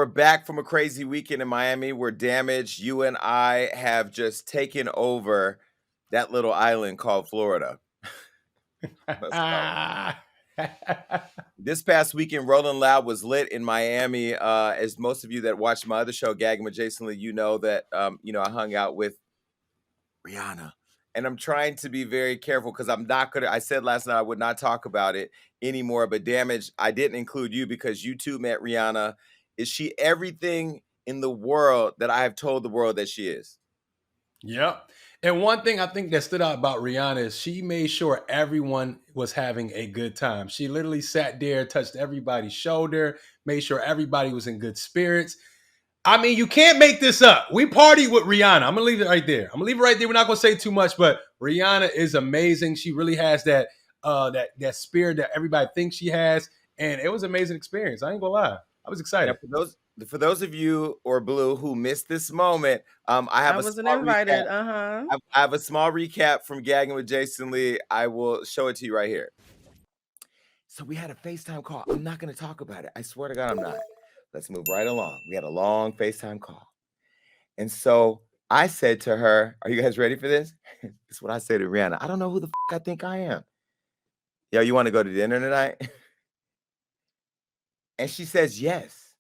we're back from a crazy weekend in Miami. We're damaged. You and I have just taken over that little island called Florida. Let's go. This past weekend, Rolling Loud was lit in Miami. As most of you that watched my other show, Gagging with Jason Lee, you know that I hung out with Rihanna. And I'm trying to be very careful because I'm not gonna. I said last night I would not talk about it anymore. But damage, I didn't include you because you too met Rihanna. Is she everything in the world that I have told the world that she is? Yep. And one thing I think that stood out about Rihanna is she made sure everyone was having a good time. She literally sat there, touched everybody's shoulder, made sure everybody was in good spirits. I mean, you can't make this up. We party with Rihanna. I'm gonna leave it right there. We're not gonna say too much, but Rihanna is amazing. She really has that that spirit that everybody thinks she has, and it was an amazing experience. I ain't gonna lie. I was excited. Now, for those of you or Blue who missed this moment, I wasn't invited. I have a small recap from Gagging with Jason Lee. I will show it to you right here. So we had a FaceTime call. I'm not going to talk about it. I swear to God, I'm not. Let's move right along. We had a long FaceTime call. And so I said to her, are you guys ready for this? This is what I said to Rihanna. I don't know who the I think I am. Yo, you want to go to dinner tonight? And she says, yes.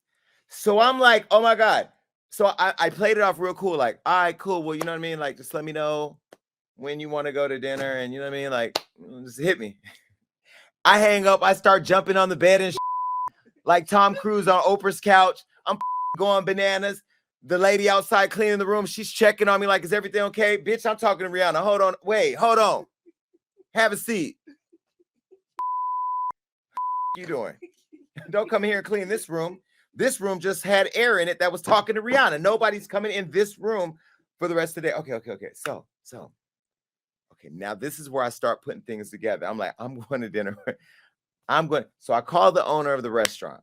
So I'm like, oh my God. So I played it off real cool. Like, all right, cool. Well, you know what I mean? Like, just let me know when you want to go to dinner. And you know what I mean? Like, just hit me. I hang up. I start jumping on the bed and like Tom Cruise on Oprah's couch. I'm going bananas. The lady outside cleaning the room, she's checking on me like, is everything okay? Bitch, I'm talking to Rihanna. Hold on. Wait, hold on. Have a seat. You doing? Don't come here and clean this room. This room just had air in it that was talking to Rihanna. Nobody's coming in this room for the rest of the day. Okay. So. Okay, now this is where I start putting things together. I'm like, I'm going to dinner. So I called the owner of the restaurant,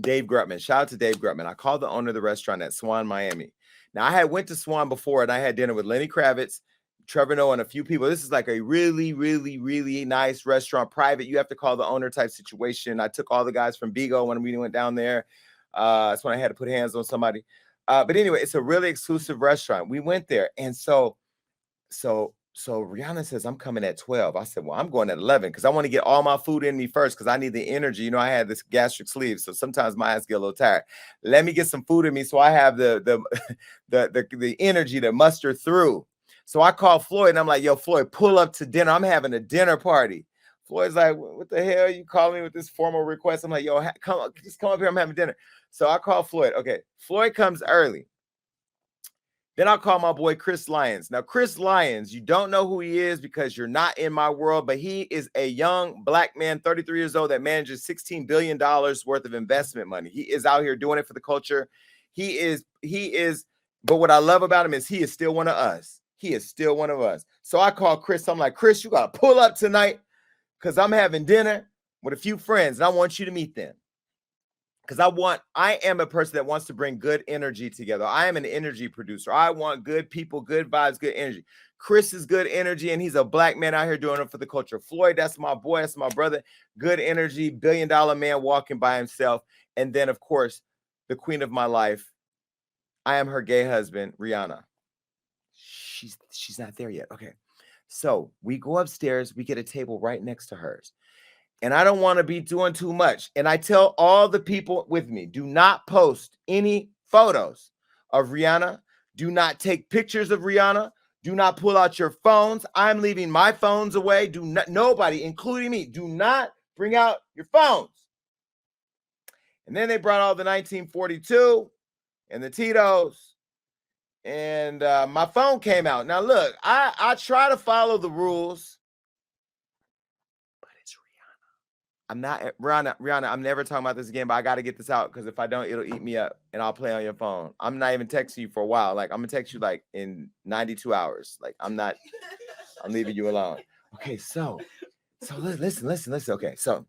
Dave Grutman. Shout out to Dave Grutman. I called the owner of the restaurant at Swan, Miami. Now, I had went to Swan before, and I had dinner with Lenny Kravitz, Trevor Noah, and a few people. This is like a really, really, really nice restaurant, private. You have to call the owner type situation. I took all the guys from Bigo when we went down there. That's when I had to put hands on somebody. But anyway, it's a really exclusive restaurant. We went there, and so Rihanna says, I'm coming at 12. I said, well, I'm going at 11 because I want to get all my food in me first because I need the energy. You know, I had this gastric sleeve, so sometimes my eyes get a little tired. Let me get some food in me so I have the energy to muster through. So I called Floyd, and I'm like, yo, Floyd, pull up to dinner. I'm having a dinner party. Floyd's like, what the hell? You calling me with this formal request? I'm like, yo, just come up here. I'm having dinner. So I call Floyd. Okay, Floyd comes early. Then I'll call my boy Chris Lyons. Now, Chris Lyons, you don't know who he is because you're not in my world, but he is a young black man, 33 years old, that manages $16 billion worth of investment money. He is out here doing it for the culture. He is, but what I love about him is he is still one of us. He is still one of us. So I call Chris. I'm like, Chris, you got to pull up tonight because I'm having dinner with a few friends, and I want you to meet them. Because I am a person that wants to bring good energy together. I am an energy producer. I want good people, good vibes, good energy. Chris is good energy, and he's a black man out here doing it for the culture. Floyd, that's my boy, that's my brother. Good energy, billion-dollar man walking by himself. And then, of course, the queen of my life. I am her gay husband, Rihanna. She's not there yet. Okay. So we go upstairs. We get a table right next to hers. And I don't want to be doing too much. And I tell all the people with me, do not post any photos of Rihanna. Do not take pictures of Rihanna. Do not pull out your phones. I'm leaving my phones away. Nobody, including me, do not bring out your phones. And then they brought all the 1942 and the Tito's. And my phone came out. Now, look, I try to follow the rules. I'm not Rihanna. I'm never talking about this again, but I got to get this out because if I don't, it'll eat me up and I'll play on your phone. I'm not even texting you for a while. Like, I'm going to text you like in 92 hours. Like, I'm leaving you alone. Okay. So listen. Okay. So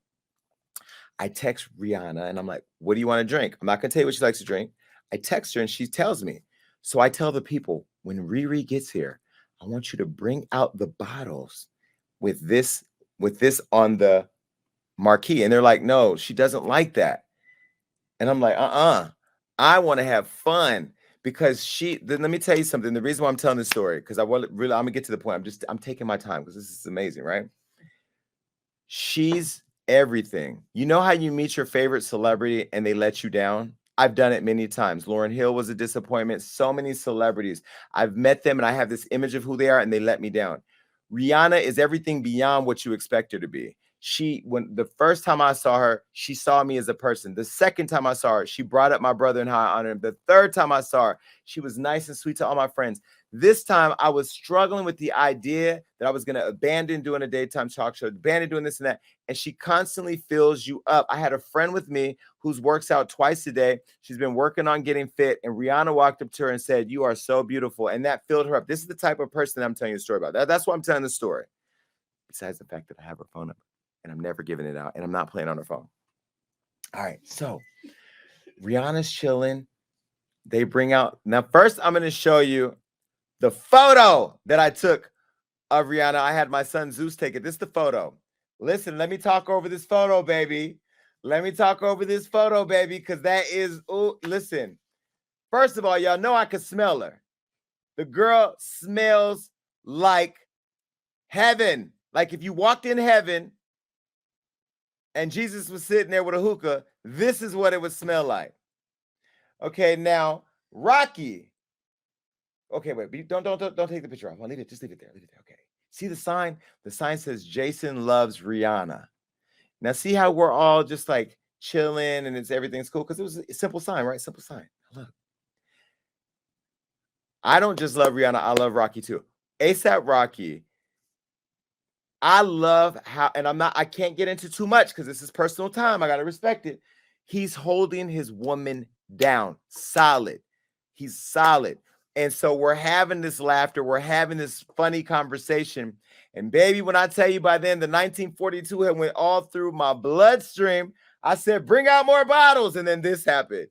I text Rihanna and I'm like, what do you want to drink? I'm not going to tell you what she likes to drink. I text her and she tells me. So I tell the people, when Riri gets here, I want you to bring out the bottles with this on the marquee. And they're like, no, she doesn't like that. And I'm like, I want to have fun because let me tell you something. The reason why I'm telling this story, because I'm gonna get to the point. I'm taking my time because this is amazing, right? She's everything. You know how you meet your favorite celebrity and they let you down? I've done it many times. Lauryn Hill was a disappointment. So many celebrities. I've met them and I have this image of who they are and they let me down. Rihanna is everything beyond what you expect her to be. When the first time I saw her, she saw me as a person. The second time I saw her, she brought up my brother and how I honor him. The third time I saw her, she was nice and sweet to all my friends. This time I was struggling with the idea that I was going to abandon doing a daytime talk show, abandon doing this and that. And she constantly fills you up. I had a friend with me who works out twice a day. She's been working on getting fit. And Rihanna walked up to her and said, "You are so beautiful." And that filled her up. This is the type of person that I'm telling you a story about. That's why I'm telling the story. Besides the fact that I have her phone number and I'm never giving it out and I'm not playing on her phone. All right. So Rihanna's chilling. They bring out. Now, first, I'm going to show you the photo that I took of Rihanna. I had my son Zeus take it. This is the photo. Listen, let me talk over this photo, baby. Let me talk over this photo, baby, because that is, listen. First of all, y'all know I could smell her. The girl smells like heaven. Like if you walked in heaven and Jesus was sitting there with a hookah, this is what it would smell like. Okay, now, Rocky. Okay, wait, don't take the picture off. I'll leave it. Just leave it there. Leave it there. Okay. See the sign? The sign says Jason loves Rihanna. Now, see how we're all just like chilling and everything's cool? Because it was a simple sign, right? Simple sign. Look. I don't just love Rihanna. I love Rocky too. ASAP Rocky. I love how, and I can't get into too much because this is personal time. I got to respect it. He's holding his woman down. Solid. He's solid. And so we're having this laughter. We're having this funny conversation. And baby, when I tell you by then the 1942 had went all through my bloodstream, I said, bring out more bottles. And then this happened.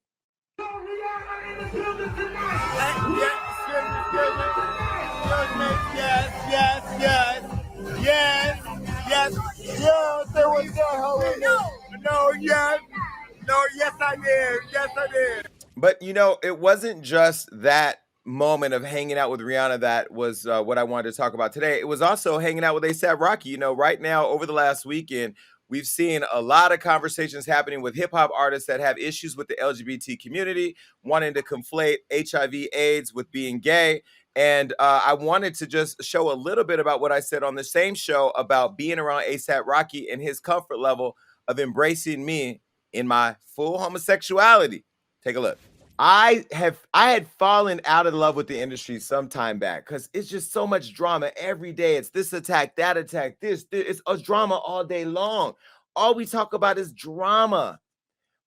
Yes, I did. But, it wasn't just that moment of hanging out with Rihanna that was what I wanted to talk about today. It was also hanging out with A$AP Rocky. Right now, over the last weekend, we've seen a lot of conversations happening with hip-hop artists that have issues with the LGBT community, wanting to conflate HIV/AIDS with being gay. And I wanted to just show a little bit about what I said on the same show about being around A$AP Rocky and his comfort level of embracing me in my full homosexuality. Take a look. I had fallen out of love with the industry some time back because it's just so much drama every day. It's this attack, that attack, this. It's a drama all day long. All we talk about is drama.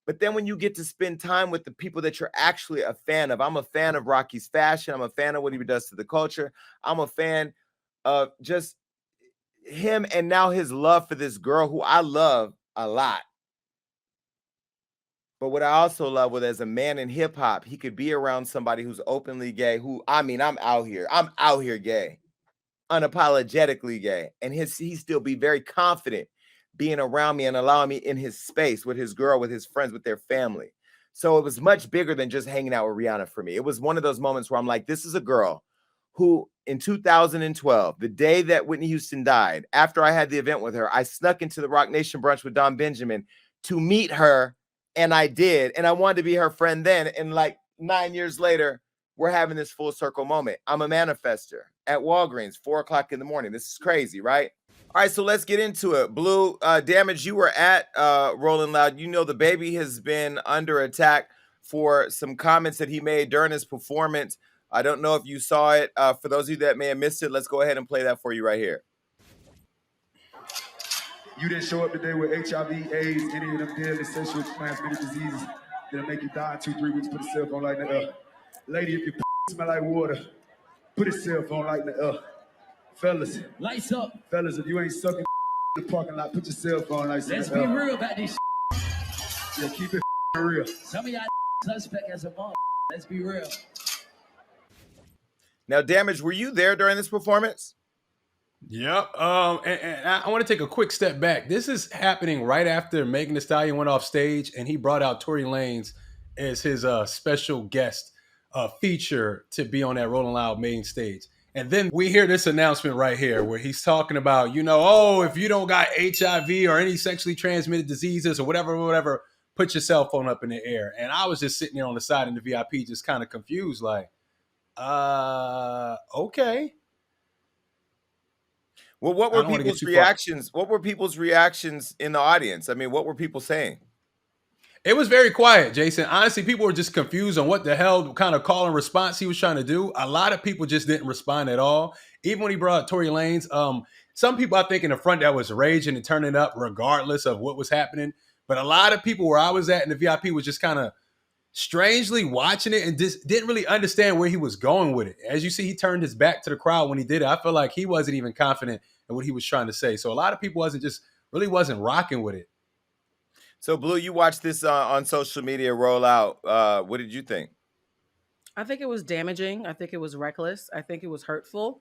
But then when you get to spend time with the people that you're actually a fan of, I'm a fan of Rocky's fashion. I'm a fan of what he does to the culture. I'm a fan of just him and now his love for this girl who I love a lot. But what I also love with as a man in hip hop, he could be around somebody who's openly gay, I'm out here gay, unapologetically gay. And he still be very confident being around me and allowing me in his space with his girl, with his friends, with their family. So it was much bigger than just hanging out with Rihanna for me. It was one of those moments where I'm like, this is a girl who in 2012, the day that Whitney Houston died, after I had the event with her, I snuck into the Rock Nation brunch with Don Benjamin to meet her. And I did. And I wanted to be her friend then. And like 9 years later, we're having this full circle moment. I'm a manifester at Walgreens, 4:00 in the morning. This is crazy, right? All right, so let's get into it. Blue, Damage, you were at Rolling Loud. DaBaby has been under attack for some comments that he made during his performance. I don't know if you saw it. For those of you that may have missed it, let's go ahead and play that for you right here. You didn't show up today with HIV, AIDS, any of them deadly sexually transmitted diseases that'll make you die in 2-3 weeks. Put a cell phone light in the up. Lady, if your smell like water, put a cell phone light in the up. Fellas. Lights up. Fellas, if you ain't sucking in the parking lot, put your cell phone lights in the up. Let's be real about this. Yeah, keep it real. Some of y'all suspect as a mom. Let's be real. Now, Damage, were you there during this performance? Yep. And I want to take a quick step back. This is happening right after Megan Thee Stallion went off stage and he brought out Tory Lanez as his special guest feature to be on that Rolling Loud main stage. And then we hear this announcement right here where he's talking about, oh, if you don't got HIV or any sexually transmitted diseases or whatever, put your cell phone up in the air. And I was just sitting there on the side in the VIP just kind of confused, like, okay. Well, what were people's reactions? What were people's reactions in the audience? I mean, what were people saying? It was very quiet, Jason. Honestly, people were just confused on what the hell kind of call and response he was trying to do. A lot of people just didn't respond at all. Even when he brought up Tory Lanez, some people I think in the front that was raging and turning up regardless of what was happening. But a lot of people where I was at in the VIP was just kind of strangely watching it and just didn't really understand where he was going with it. As you see, he turned his back to the crowd when he did it. I feel like he wasn't even confident in what he was trying to say. So a lot of people wasn't rocking with it. So, Blue, you watched this on social media roll out. What did you think? I think it was damaging. I think it was reckless. I think it was hurtful.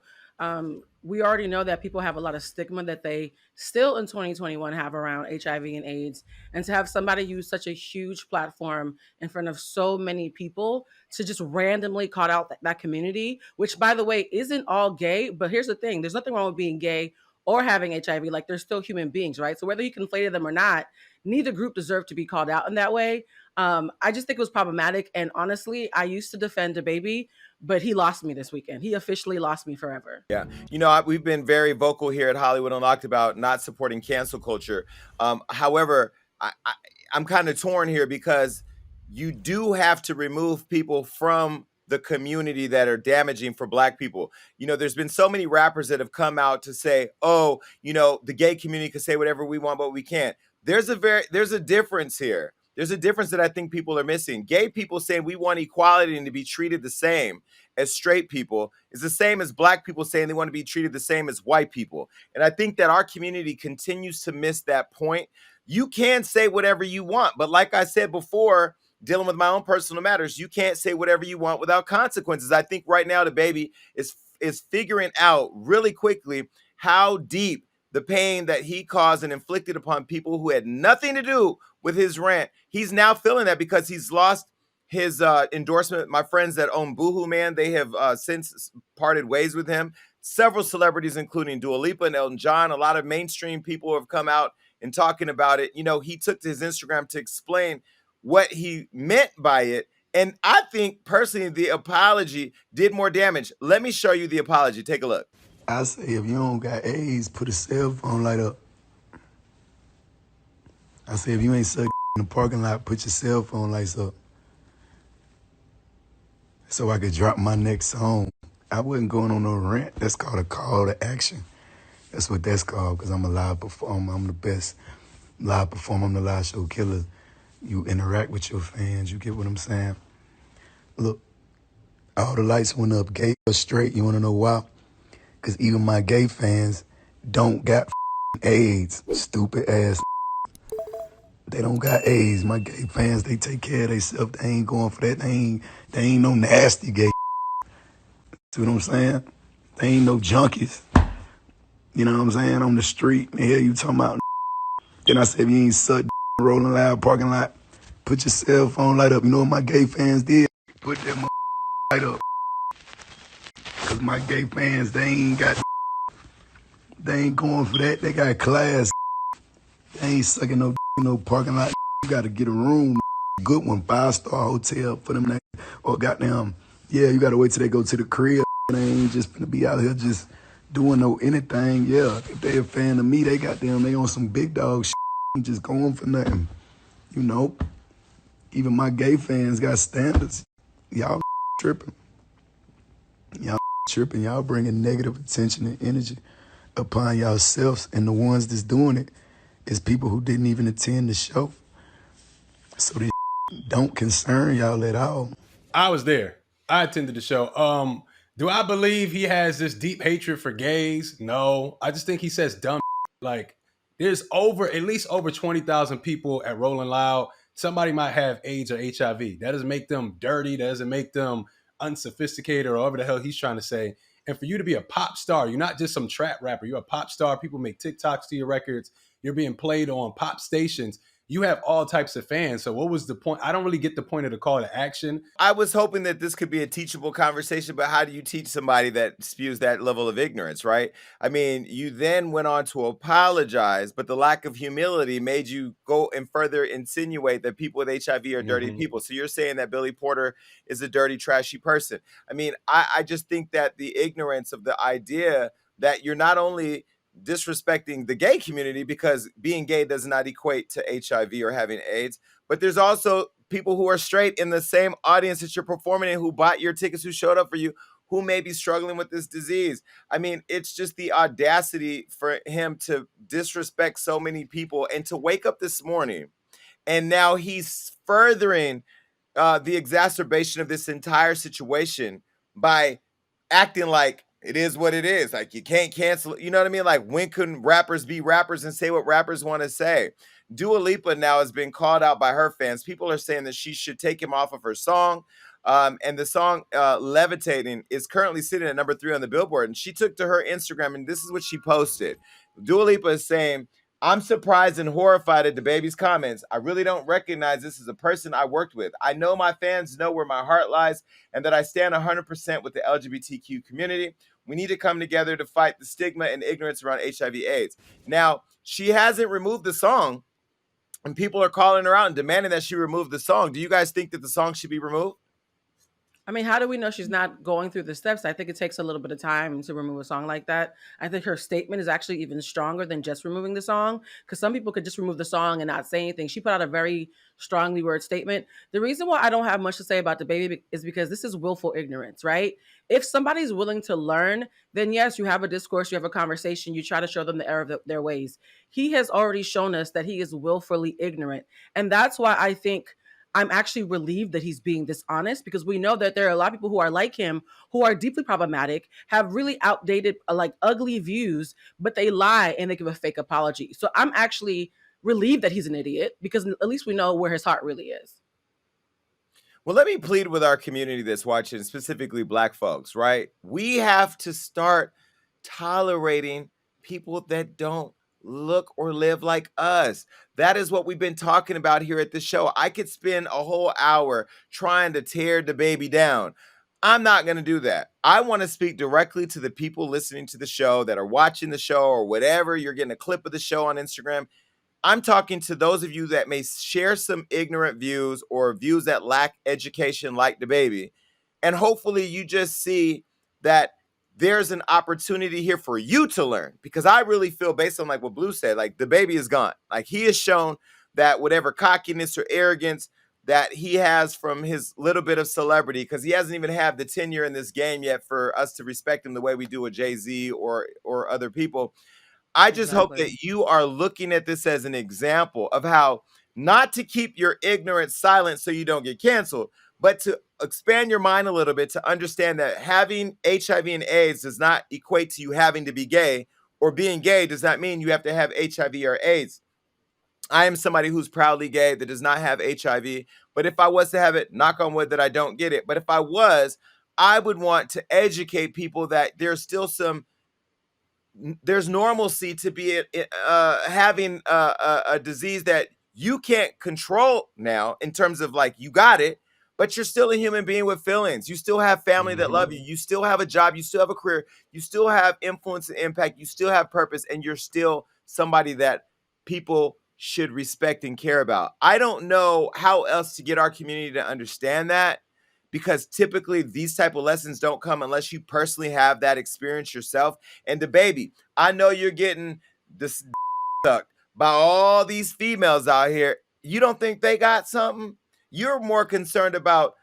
We already know that people have a lot of stigma that they still in 2021 have around HIV and AIDS. And to have somebody use such a huge platform in front of so many people to just randomly call out that community, which, by the way, isn't all gay. But here's the thing. There's nothing wrong with being gay or having HIV. Like, they're still human beings, right? So whether you conflated them or not, neither group deserved to be called out in that way. I just think it was problematic. And honestly, I used to defend DaBaby, but he lost me this weekend. He officially lost me forever. Yeah. We've been very vocal here at Hollywood Unlocked about not supporting cancel culture. However, I'm kind of torn here because you do have to remove people from the community that are damaging for Black people. There's been so many rappers that have come out to say, oh, the gay community can say whatever we want, but we can't. There's a difference here. There's a difference that I think people are missing. Gay people saying we want equality and to be treated the same as straight people is the same as Black people saying they want to be treated the same as white people. And I think that our community continues to miss that point. You can say whatever you want, but like I said before, dealing with my own personal matters, you can't say whatever you want without consequences. I think right now DaBaby is figuring out really quickly how deep the pain that he caused and inflicted upon people who had nothing to do with his rant. He's now feeling that because he's lost his endorsement. My friends that own Boohoo Man, they have since parted ways with him. Several celebrities, including Dua Lipa and Elton John, a lot of mainstream people have come out and talking about it. He took to his Instagram to explain what he meant by it. And I think personally, the apology did more damage. Let me show you the apology. Take a look. I say, if you don't got AIDS, put a cell phone light up. I say, if you ain't sucked in the parking lot, put your cell phone lights up. So I could drop my next song. I wasn't going on no rant. That's called a call to action. That's what that's called, because I'm a live performer. I'm the best live performer. I'm the live show killer. You interact with your fans. You get what I'm saying? Look, all the lights went up, gay or straight. You want to know why? Because even my gay fans don't got AIDS, stupid ass. They don't got AIDS. My gay fans, they take care of themselves. They ain't going for that. They ain't no nasty gay. See what I'm saying? They ain't no junkies. You know what I'm saying? On the street, and here you talking about. Then I said, if you ain't sucked rolling loud parking lot, put your cell phone light up. You know what my gay fans did? Put that light up. Cause my gay fans, they ain't going for that. They got class. They ain't sucking no parking lot. You gotta get a room, good one, 5-star hotel for them. Or goddamn, yeah, you gotta wait till they go to the crib. They ain't just gonna be out here just doing no anything. Yeah, if they a fan of me, they on some big dog shit. Just going for nothing. Even my gay fans got standards. Y'all tripping. Y'all bringing negative attention and energy upon yourselves, and the ones that's doing it is people who didn't even attend the show. So this don't concern y'all at all. I was there. I attended the show. Do I believe he has this deep hatred for gays? No. I just think he says dumb. Like, there's at least over 20,000 people at Rolling Loud. Somebody might have AIDS or HIV. That doesn't make them dirty. That doesn't make them unsophisticated or whatever the hell he's trying to say. And for you to be a pop star, you're not just some trap rapper. You're a pop star. People make TikToks to your records. You're being played on pop stations. you have all types of fans. So what was the point? I don't really get the point of the call to action. I was hoping that this could be a teachable conversation, but how do you teach somebody that spews that level of ignorance, right? I mean, you then went on to apologize, but the lack of humility made you go and further insinuate that people with HIV are dirty people. So you're saying that Billy Porter is a dirty, trashy person. I mean, I just think that the ignorance of the idea that you're not only disrespecting the gay community, because being gay does not equate to HIV or having AIDS, but there's also people who are straight in the same audience that you're performing in, who bought your tickets, who showed up for you, who may be struggling with this disease. I mean, it's just the audacity for him to disrespect so many people and to wake up this morning and now he's furthering the exacerbation of this entire situation by acting like it is what it is. Like, you can't cancel it. You know what I mean? Like, when can rappers be rappers and say what rappers want to say? Dua Lipa now has been called out by her fans. People are saying that she should take him off of her song. And the song Levitating is currently sitting at #3 on the Billboard. And she took to her Instagram, and this is what she posted. Dua Lipa is saying, "I'm surprised and horrified at DaBaby's comments. I really don't recognize this as a person I worked with. I know my fans know where my heart lies and that I stand 100% with the LGBTQ community. We need to come together to fight the stigma and ignorance around HIV/AIDS." Now, she hasn't removed the song, and people are calling her out and demanding that she remove the song. Do you guys think that the song should be removed? I mean, how do we know she's not going through the steps? I think it takes a little bit of time to remove a song like that. I think her statement is actually even stronger than just removing the song, because some people could just remove the song and not say anything. She put out a very strongly worded statement. The reason why I don't have much to say about DaBaby is because this is willful ignorance, right? If somebody's willing to learn, then yes, you have a discourse, you have a conversation, you try to show them the error of their ways. He has already shown us that he is willfully ignorant. And that's why I think I'm actually relieved that he's being dishonest, because we know that there are a lot of people who are like him, who are deeply problematic, have really outdated, like ugly views, but they lie and they give a fake apology. So I'm actually relieved that he's an idiot, because at least we know where his heart really is. Well, let me plead with our community that's watching, specifically Black folks, right? We have to start tolerating people that don't look or live like us. That is what we've been talking about here at the show. I could spend a whole hour trying to tear DaBaby down. I'm not going to do that. I want to speak directly to the people listening to the show, that are watching the show, or whatever. You're getting a clip of the show on Instagram. I'm talking to those of you that may share some ignorant views or views that lack education like DaBaby. And hopefully you just see that there's an opportunity here for you to learn, because I really feel, based on like what Blue said, like DaBaby is gone. Like, he has shown that whatever cockiness or arrogance that he has from his little bit of celebrity, because he hasn't even had the tenure in this game yet for us to respect him the way we do with Jay-Z or other people. I just hope that you are looking at this as an example of how not to keep your ignorance silent so you don't get canceled, but to expand your mind a little bit to understand that having HIV and AIDS does not equate to you having to be gay, or being gay does not mean you have to have HIV or AIDS. I am somebody who's proudly gay that does not have HIV, but if I was to have it, knock on wood that I don't get it, but if I was, I would want to educate people that there's normalcy to be having a disease that you can't control now, in terms of like, you got it, but you're still a human being with feelings. You still have family that love you. You still have a job. You still have a career. You still have influence and impact. You still have purpose, and you're still somebody that people should respect and care about. I don't know how else to get our community to understand that, because typically these type of lessons don't come unless you personally have that experience yourself. And DaBaby, I know you're getting this sucked by all these females out here. You don't think they got something? You're more concerned about,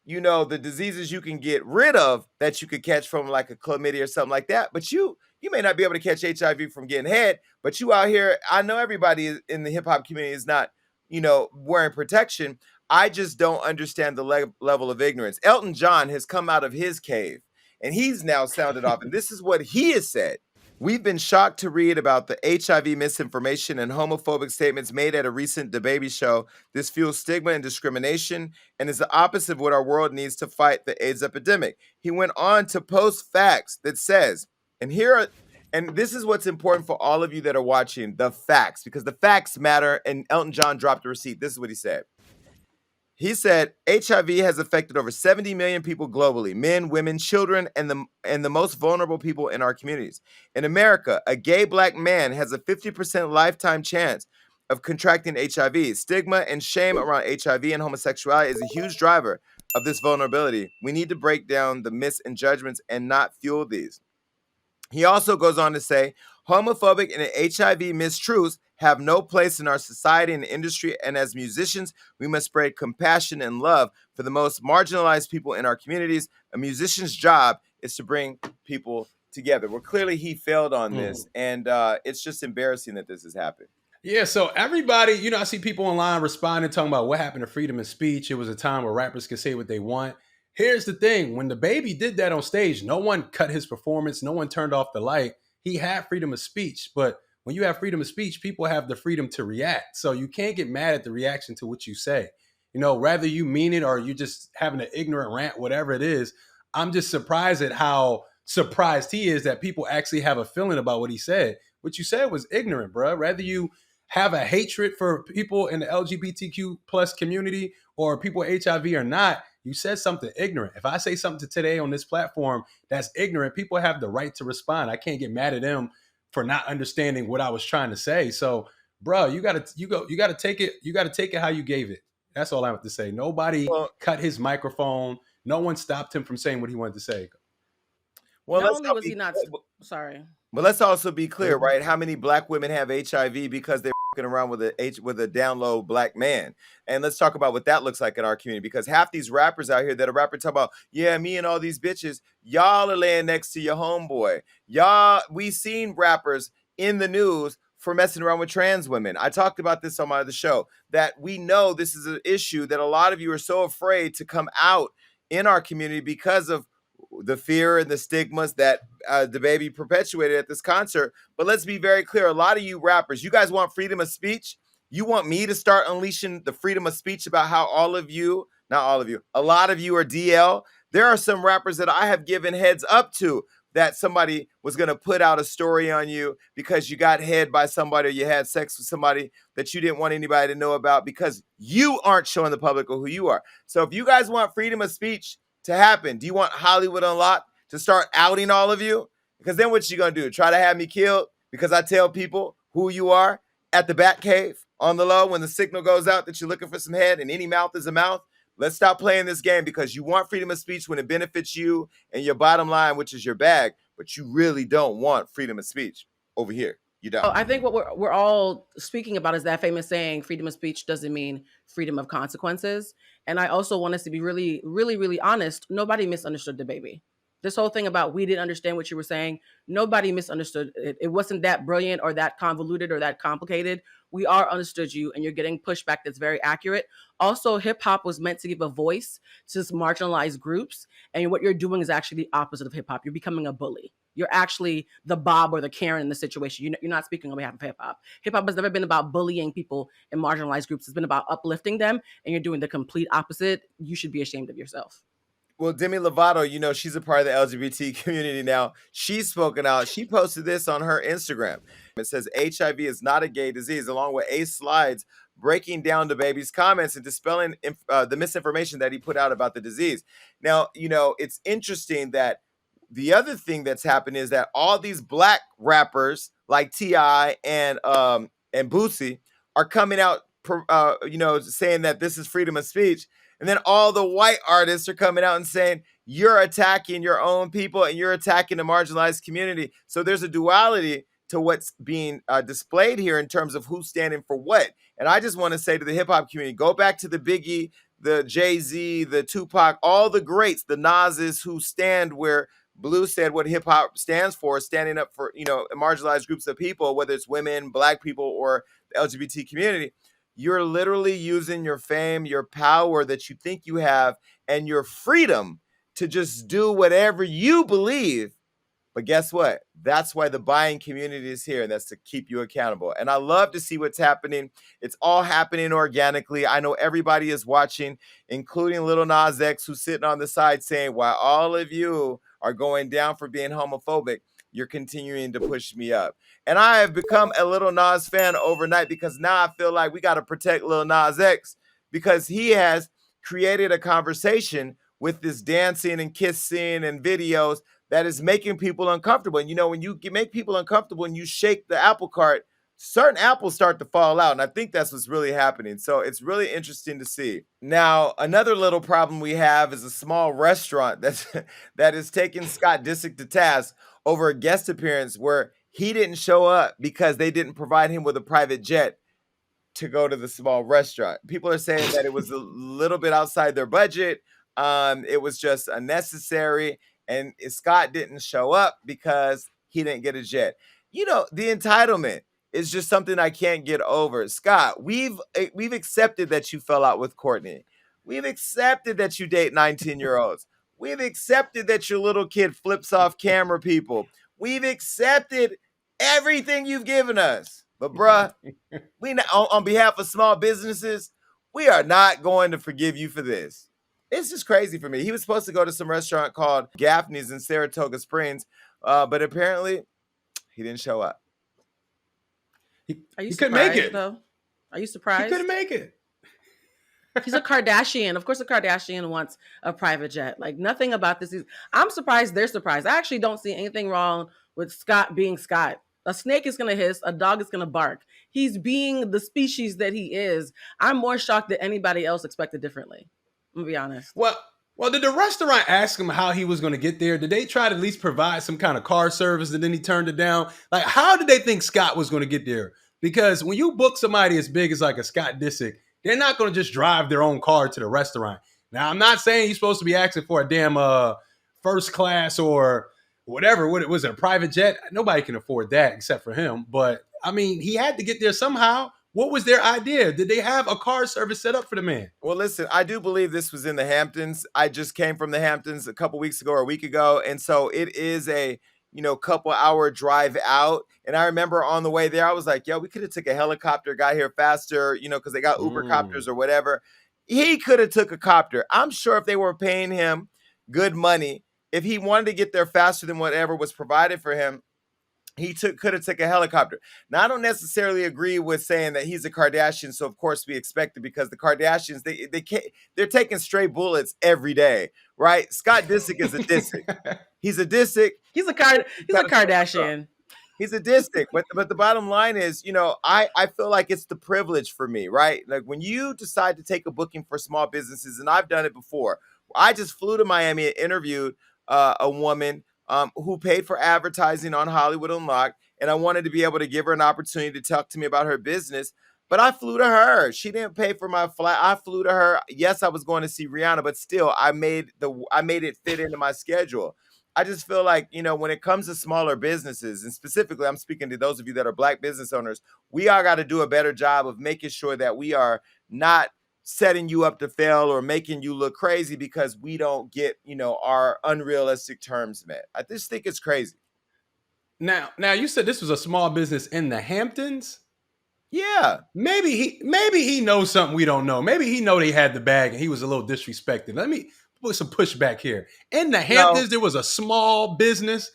the diseases you can get rid of that you could catch from like a chlamydia or something like that. But you may not be able to catch HIV from getting head, but you out here, I know everybody in the hip hop community is not, wearing protection. I just don't understand the level of ignorance. Elton John has come out of his cave, and he's now sounded off. And this is what he has said. "We've been shocked to read about the HIV misinformation and homophobic statements made at a recent DaBaby show. This fuels stigma and discrimination and is the opposite of what our world needs to fight the AIDS epidemic." He went on to post facts that says, and And this is what's important for all of you that are watching, the facts, because the facts matter. And Elton John dropped a receipt. This is what he said. He said HIV has affected over 70 million people globally, men, women, children, and the most vulnerable people in our communities. In America, a gay black man has a 50% lifetime chance of contracting HIV. Stigma and shame around HIV and homosexuality is a huge driver of this vulnerability. We need to break down the myths and judgments and not fuel these. He also goes on to say, homophobic and HIV mistruths have no place in our society and industry, and as musicians, we must spread compassion and love for the most marginalized people in our communities. A musician's job is to bring people together. Well, clearly he failed on this, and it's just embarrassing that this has happened. Yeah, so everybody, you know, I see people online responding, talking about what happened to freedom of speech. It was a time where rappers could say what they want. Here's the thing. When DaBaby did that on stage, no one cut his performance. No one turned off the light. He had freedom of speech. But when you have freedom of speech, people have the freedom to react. So you can't get mad at the reaction to what you say. You know, whether you mean it or you're just having an ignorant rant, whatever it is, I'm just surprised at how surprised he is that people actually have a feeling about what he said. What you said was ignorant, bro. Whether you have a hatred for people in the LGBTQ plus community or people with HIV or not, you said something ignorant. If I say something today on this platform that's ignorant, people have the right to respond. I can't get mad at them for not understanding what I was trying to say. So, bro, you gotta take it. You gotta take it how you gave it. That's all I have to say. Nobody cut his microphone. No one stopped him from saying what he wanted to say. Well, not only was he not sorry. But let's also be clear, right? How many black women have HIV because they're around with a down low black man? And let's talk about what that looks like in our community, because half these rappers out here that are rapping talk about, yeah, me and all these bitches, y'all are laying next to your homeboy. We seen rappers in the news for messing around with trans women. I talked about this on my other show, that we know this is an issue that a lot of you are so afraid to come out in our community because of the fear and the stigmas that DaBaby perpetuated at this concert. But let's be very clear. A lot of you rappers, you guys want freedom of speech. You want me to start unleashing the freedom of speech about how all of you, not all of you, a lot of you are DL. There are some rappers that I have given heads up to that somebody was going to put out a story on you because you got head by somebody or you had sex with somebody that you didn't want anybody to know about because you aren't showing the public who you are. So if you guys want freedom of speech to happen, do you want Hollywood Unlocked to start outing all of you? Because then what you gonna do? Try to have me killed because I tell people who you are at the Batcave on the low when the signal goes out that you're looking for some head and any mouth is a mouth? Let's stop playing this game, because you want freedom of speech when it benefits you and your bottom line, which is your bag, but you really don't want freedom of speech over here. You don't. Oh, I think what we're all speaking about is that famous saying, freedom of speech doesn't mean freedom of consequences. And I also want us to be really, really, really honest. Nobody misunderstood DaBaby. This whole thing about we didn't understand what you were saying, nobody misunderstood it. It wasn't that brilliant or that convoluted or that complicated. We are understood you, and you're getting pushback that's very accurate. Also, hip hop was meant to give a voice to marginalized groups, and what you're doing is actually the opposite of hip hop. You're becoming a bully. You're actually the Bob or the Karen in the situation. You're not speaking on behalf of hip hop. Hip hop has never been about bullying people in marginalized groups. It's been about uplifting them, and you're doing the complete opposite. You should be ashamed of yourself. Well, Demi Lovato, you know, she's a part of the LGBT community now. She's spoken out. She posted this on her Instagram. It says HIV is not a gay disease, along with 8 slides breaking down DaBaby's comments and dispelling the misinformation that he put out about the disease. Now, you know, it's interesting that the other thing that's happened is that all these black rappers like T.I. and Boosie are coming out, you know, saying that this is freedom of speech. And then all the white artists are coming out and saying, you're attacking your own people and you're attacking the marginalized community. So there's a duality to what's being displayed here in terms of who's standing for what. And I just want to say to the hip hop community, go back to the Biggie, the Jay-Z, the Tupac, all the greats, the Nas's who stand where Blue said what hip hop stands for, standing up for, you know, marginalized groups of people, whether it's women, black people, or the LGBT community. You're literally using your fame, your power that you think you have, and your freedom to just do whatever you believe. But guess what? That's why the buying community is here, and that's to keep you accountable. And I love to see what's happening. It's all happening organically. I know everybody is watching, including Lil Nas X, who's sitting on the side saying, while all of you are going down for being homophobic, you're continuing to push me up. And I have become a Lil Nas fan overnight because now I feel like we got to protect Lil Nas X because he has created a conversation with this dancing and kissing and videos that is making people uncomfortable. And when you make people uncomfortable and you shake the apple cart, certain apples start to fall out. And I think that's what's really happening. So it's really interesting to see. Now, another little problem we have is a small restaurant that is taking Scott Disick to task over a guest appearance where he didn't show up because they didn't provide him with a private jet to go to the small restaurant. People are saying that it was a little bit outside their budget. It was just unnecessary. And Scott didn't show up because he didn't get a jet. The entitlement is just something I can't get over. Scott, we've accepted that you fell out with Courtney. We've accepted that you date 19-year-olds. We've accepted that your little kid flips off camera people. We've accepted everything you've given us. But bruh, on behalf of small businesses, we are not going to forgive you for this. It's just crazy for me. He was supposed to go to some restaurant called Gaffney's in Saratoga Springs, but apparently he didn't show up. Are you couldn't make it, though? Are you surprised? He couldn't make it. He's a Kardashian. Of course, a Kardashian wants a private jet. Like, nothing about this I'm surprised they're surprised. I actually don't see anything wrong with Scott being Scott. A snake is going to hiss. A dog is going to bark. He's being the species that he is. I'm more shocked that anybody else expected differently. I'm going to be honest. Well, did the restaurant ask him how he was going to get there? Did they try to at least provide some kind of car service and then he turned it down? Like, how did they think Scott was going to get there? Because when you book somebody as big as like a Scott Disick, they're not going to just drive their own car to the restaurant. Now, I'm not saying he's supposed to be asking for a damn first class or whatever. What was it, a private jet? Nobody can afford that except for him. But, I mean, he had to get there somehow. What was their idea? Did they have a car service set up for the man? Well, listen, I do believe this was in the Hamptons. I just came from the Hamptons a couple weeks ago or a week ago. And so it is a couple hour drive out. And I remember on the way there, I was like, yo, we could have took a helicopter, got here faster, because they got Uber copters or whatever. He could have took a copter. I'm sure if they were paying him good money, if he wanted to get there faster than whatever was provided for him, he could have took a helicopter. Now, I don't necessarily agree with saying that he's a Kardashian, so of course we expect it because the Kardashians, they're taking stray bullets every day, right? Scott Disick is a Disick. He's a Disick. He's a Kardashian. He's a Disick. But the bottom line is, I feel like it's the privilege for me, right? Like when you decide to take a booking for small businesses, and I've done it before. I just flew to Miami and interviewed a woman who paid for advertising on Hollywood Unlocked, and I wanted to be able to give her an opportunity to talk to me about her business, but I flew to her. She didn't pay for my flight. I flew to her. Yes, I was going to see Rihanna, but still, I made it fit into my schedule. I just feel like, when it comes to smaller businesses, and specifically, I'm speaking to those of you that are Black business owners, we all got to do a better job of making sure that we are not setting you up to fail or making you look crazy because we don't get, our unrealistic terms met. I just think it's crazy. Now you said this was a small business in the Hamptons? Yeah. Maybe he knows something we don't know. Maybe he know they had the bag and he was a little disrespected. Let me put some pushback here. In the Hamptons, there was a small business.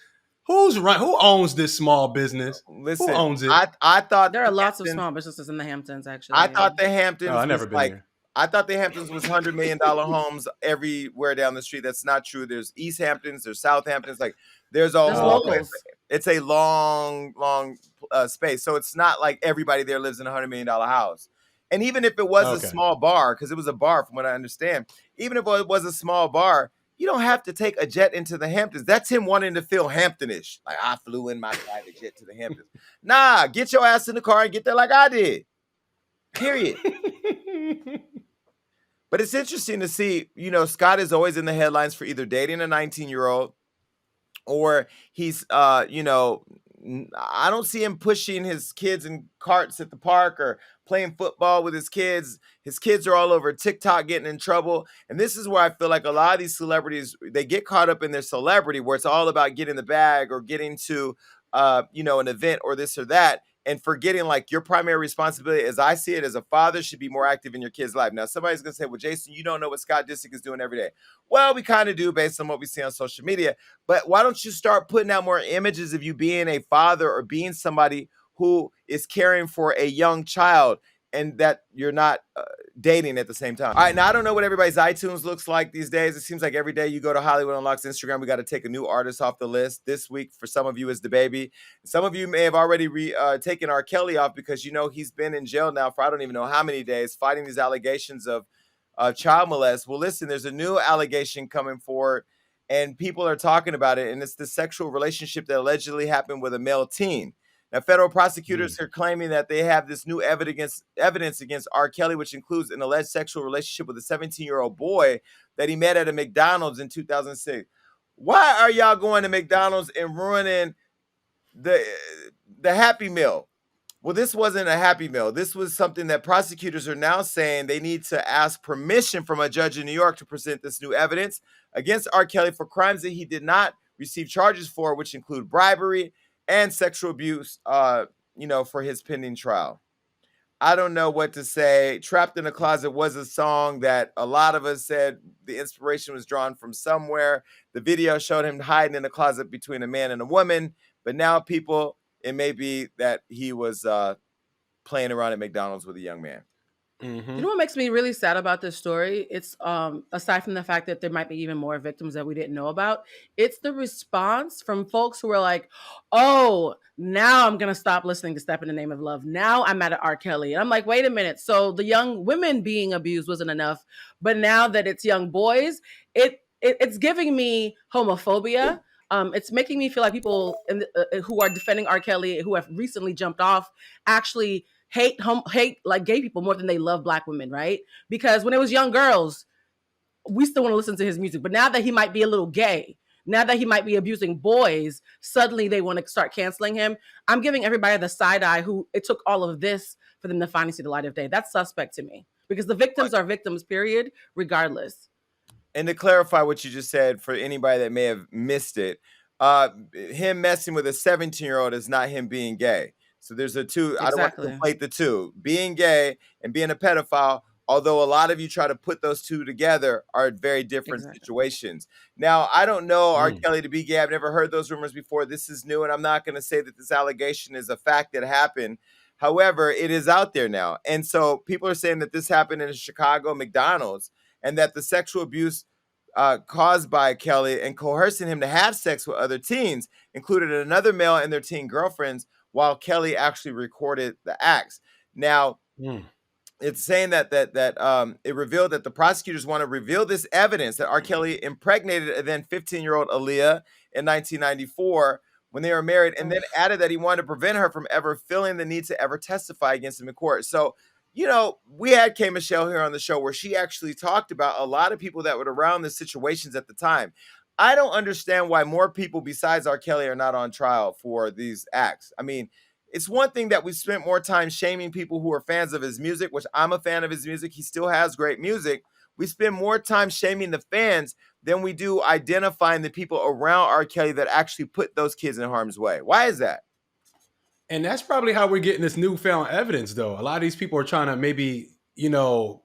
Who's right? Who owns this small business? Listen, who owns it? I thought there are lots of small businesses in the Hamptons, actually. I thought the Hamptons I've never been there. I thought the Hamptons was $100 million homes everywhere down the street. That's not true. There's East Hamptons, there's South Hamptons. Like there's locals. It's a long space. So it's not like everybody there lives in a $100 million house. And even if it was a small bar, because it was a bar from what I understand, even if it was a small bar, you don't have to take a jet into the Hamptons. That's him wanting to feel Hamptonish. Like I flew in my private jet to the Hamptons. Nah, get your ass in the car and get there like I did. Period. But it's interesting to see, Scott is always in the headlines for either dating a 19-year-old or he's, I don't see him pushing his kids in carts at the park or playing football with his kids. His kids are all over TikTok getting in trouble. And this is where I feel like a lot of these celebrities, they get caught up in their celebrity where it's all about getting the bag or getting to, an event or this or that. and forgetting like your primary responsibility, as I see it as a father, should be more active in your kid's life. Now, somebody's going to say, well, Jason, you don't know what Scott Disick is doing every day. Well, we kind of do based on what we see on social media. But why don't you start putting out more images of you being a father or being somebody who is caring for a young child and that you're not dating at the same time. All right, now I don't know what everybody's iTunes looks like these days. It seems like every day you go to Hollywood Unlock's Instagram, we got to take a new artist off the list. This week, for some of you, is DaBaby. Some of you may have already taken R. Kelly off because you know he's been in jail now for I don't even know how many days fighting these allegations of child molest. Well, listen, there's a new allegation coming forward, and people are talking about it, and it's the sexual relationship that allegedly happened with a male teen. Now, federal prosecutors are claiming that they have this new evidence against R. Kelly, which includes an alleged sexual relationship with a 17-year-old boy that he met at a McDonald's in 2006. Why are y'all going to McDonald's and ruining the Happy Meal? Well, this wasn't a Happy Meal. This was something that prosecutors are now saying they need to ask permission from a judge in New York to present this new evidence against R. Kelly for crimes that he did not receive charges for, which include bribery and sexual abuse, for his pending trial. I don't know what to say. Trapped in a Closet was a song that a lot of us said the inspiration was drawn from somewhere. The video showed him hiding in a closet between a man and a woman, but now it may be that he was playing around at McDonald's with a young man. You know what makes me really sad about this story? It's aside from the fact that there might be even more victims that we didn't know about, it's the response from folks who are like, oh, now I'm going to stop listening to Step in the Name of Love. Now I'm mad at R. Kelly. And I'm like, wait a minute. So the young women being abused wasn't enough. But now that it's young boys, it's giving me homophobia. It's making me feel like people who are defending R. Kelly, who have recently jumped off, actually hate like gay people more than they love black women, right? Because when it was young girls, we still want to listen to his music. But now that he might be a little gay, now that he might be abusing boys, suddenly they want to start canceling him. I'm giving everybody the side eye who it took all of this for them to finally see the light of day. That's suspect to me because the victims are victims, period, regardless. And to clarify what you just said for anybody that may have missed it, him messing with a 17-year-old is not him being gay. So there's a two. Exactly. I don't want to conflate the two. Being gay and being a pedophile, although a lot of you try to put those two together, are very different situations. Now, I don't know R. Kelly to be gay. I've never heard those rumors before. This is new, and I'm not going to say that this allegation is a fact that happened. However, it is out there now. And so people are saying that this happened in a Chicago McDonald's and that the sexual abuse caused by Kelly and coercing him to have sex with other teens included another male and their teen girlfriends, while Kelly actually recorded the acts. Now, it's saying that it revealed that the prosecutors want to reveal this evidence that R. Kelly impregnated a then 15-year-old Aaliyah in 1994 when they were married, and then added that he wanted to prevent her from ever feeling the need to ever testify against him in court. So, we had K. Michelle here on the show where she actually talked about a lot of people that were around the situations at the time. I don't understand why more people besides R. Kelly are not on trial for these acts. I mean, it's one thing that we spent more time shaming people who are fans of his music, which I'm a fan of his music. He still has great music. We spend more time shaming the fans than we do identifying the people around R. Kelly that actually put those kids in harm's way. Why is that? And that's probably how we're getting this newfound evidence, though. A lot of these people are trying to maybe,